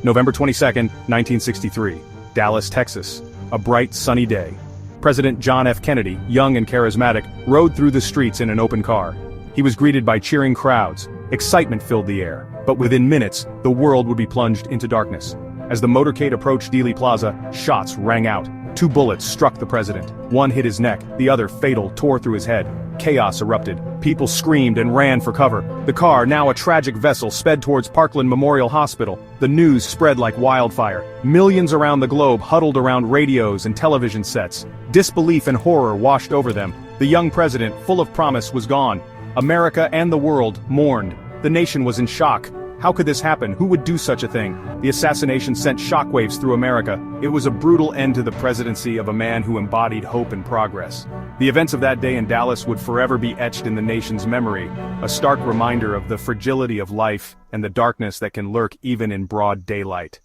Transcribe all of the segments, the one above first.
November 22, 1963, Dallas, Texas. A bright, sunny day. President John F. Kennedy, young and charismatic, rode through the streets in an open car. He was greeted by cheering crowds. Excitement filled the air, but within minutes, the world would be plunged into darkness. As the motorcade approached Dealey Plaza, shots rang out. 2 bullets struck the president. One hit his neck, the other, fatal, tore through his head. Chaos erupted. People screamed and ran for cover. The car, now a tragic vessel, sped towards Parkland Memorial Hospital. The news spread like wildfire. Millions around the globe huddled around radios and television sets. Disbelief and horror washed over them. The young president, full of promise, was gone. America and the world mourned. The nation was in shock. How could this happen? Who would do such a thing? The assassination sent shockwaves through America. It was a brutal end to the presidency of a man who embodied hope and progress. The events of that day in Dallas would forever be etched in the nation's memory, a stark reminder of the fragility of life and the darkness that can lurk even in broad daylight.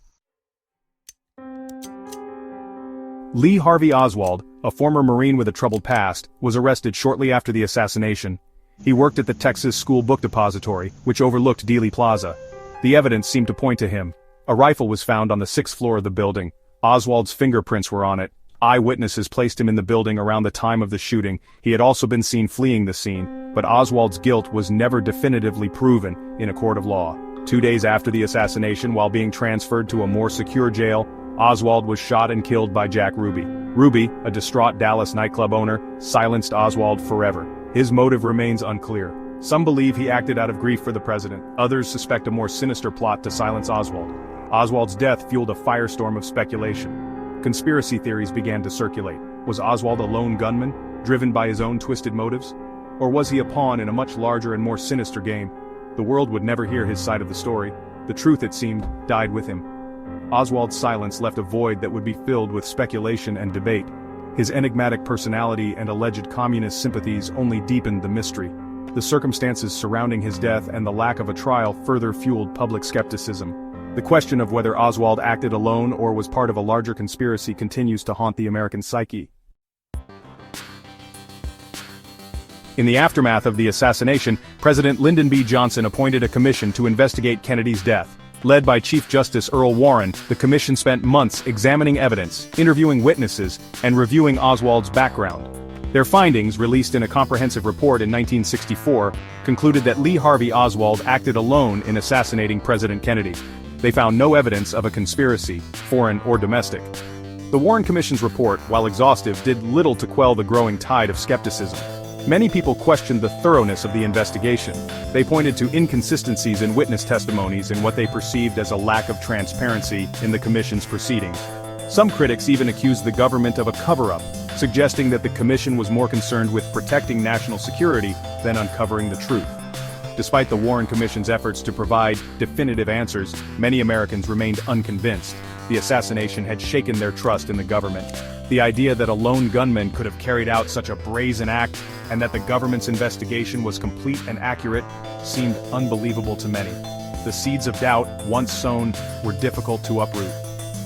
Lee Harvey Oswald, a former Marine with a troubled past, was arrested shortly after the assassination. He worked at the Texas School Book Depository, which overlooked Dealey Plaza. The evidence seemed to point to him. A rifle was found on the 6th floor of the building. Oswald's fingerprints were on it. Eyewitnesses placed him in the building around the time of the shooting. He had also been seen fleeing the scene, but Oswald's guilt was never definitively proven in a court of law. 2 days after the assassination, while being transferred to a more secure jail, Oswald was shot and killed by Jack Ruby. Ruby, a distraught Dallas nightclub owner, silenced Oswald forever. His motive remains unclear. Some believe he acted out of grief for the president. Others suspect a more sinister plot to silence Oswald. Oswald's death fueled a firestorm of speculation. Conspiracy theories began to circulate. Was Oswald a lone gunman, driven by his own twisted motives? Or was he a pawn in a much larger and more sinister game? The world would never hear his side of the story. The truth, it seemed, died with him. Oswald's silence left a void that would be filled with speculation and debate. His enigmatic personality and alleged communist sympathies only deepened the mystery. The circumstances surrounding his death and the lack of a trial further fueled public skepticism. The question of whether Oswald acted alone or was part of a larger conspiracy continues to haunt the American psyche. In the aftermath of the assassination, President Lyndon B. Johnson appointed a commission to investigate Kennedy's death. Led by Chief Justice Earl Warren, the commission spent months examining evidence, interviewing witnesses, and reviewing Oswald's background. Their findings, released in a comprehensive report in 1964, concluded that Lee Harvey Oswald acted alone in assassinating President Kennedy. They found no evidence of a conspiracy, foreign or domestic. The Warren Commission's report, while exhaustive, did little to quell the growing tide of skepticism. Many people questioned the thoroughness of the investigation. They pointed to inconsistencies in witness testimonies and what they perceived as a lack of transparency in the commission's proceedings. Some critics even accused the government of a cover-up, suggesting that the commission was more concerned with protecting national security than uncovering the truth. Despite the Warren Commission's efforts to provide definitive answers, many Americans remained unconvinced. The assassination had shaken their trust in the government. The idea that a lone gunman could have carried out such a brazen act, and that the government's investigation was complete and accurate, seemed unbelievable to many. The seeds of doubt, once sown, were difficult to uproot.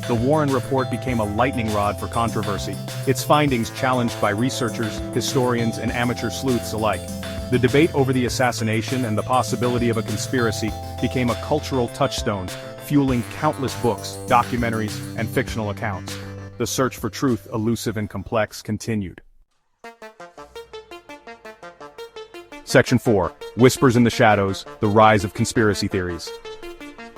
The Warren Report became a lightning rod for controversy, its findings challenged by researchers, historians, and amateur sleuths alike. The debate over the assassination and the possibility of a conspiracy became a cultural touchstone, fueling countless books, documentaries, and fictional accounts. The search for truth, elusive and complex, continued. Section 4. Whispers in the Shadows, the Rise of Conspiracy Theories.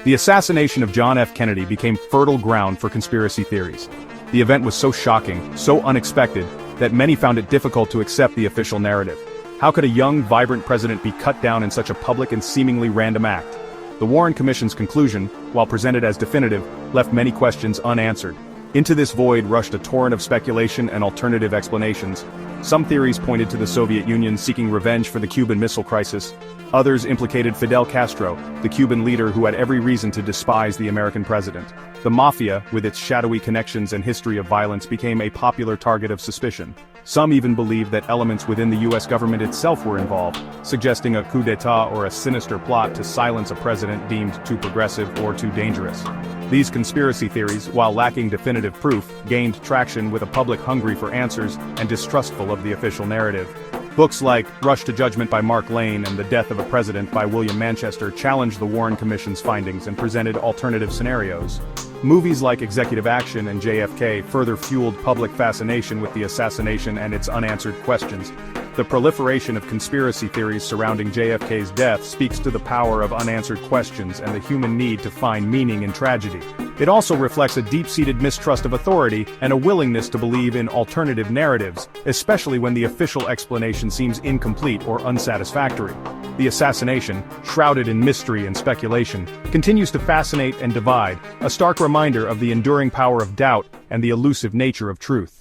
The assassination of John F. Kennedy became fertile ground for conspiracy theories. The event was so shocking, so unexpected, that many found it difficult to accept the official narrative. How could a young, vibrant president be cut down in such a public and seemingly random act? The Warren Commission's conclusion, while presented as definitive, left many questions unanswered. Into this void rushed a torrent of speculation and alternative explanations. Some theories pointed to the Soviet Union seeking revenge for the Cuban Missile Crisis. Others implicated Fidel Castro, the Cuban leader who had every reason to despise the American president. The Mafia, with its shadowy connections and history of violence, became a popular target of suspicion. Some even believed that elements within the U.S. government itself were involved, suggesting a coup d'etat or a sinister plot to silence a president deemed too progressive or too dangerous. These conspiracy theories, while lacking definitive proof, gained traction with a public hungry for answers and distrustful of the official narrative. Books like Rush to Judgment by Mark Lane and The Death of a President by William Manchester challenged the Warren Commission's findings and presented alternative scenarios. Movies like Executive Action and JFK further fueled public fascination with the assassination and its unanswered questions. The proliferation of conspiracy theories surrounding JFK's death speaks to the power of unanswered questions and the human need to find meaning in tragedy. It also reflects a deep-seated mistrust of authority and a willingness to believe in alternative narratives, especially when the official explanation seems incomplete or unsatisfactory. The assassination, shrouded in mystery and speculation, continues to fascinate and divide, a stark reminder of the enduring power of doubt and the elusive nature of truth.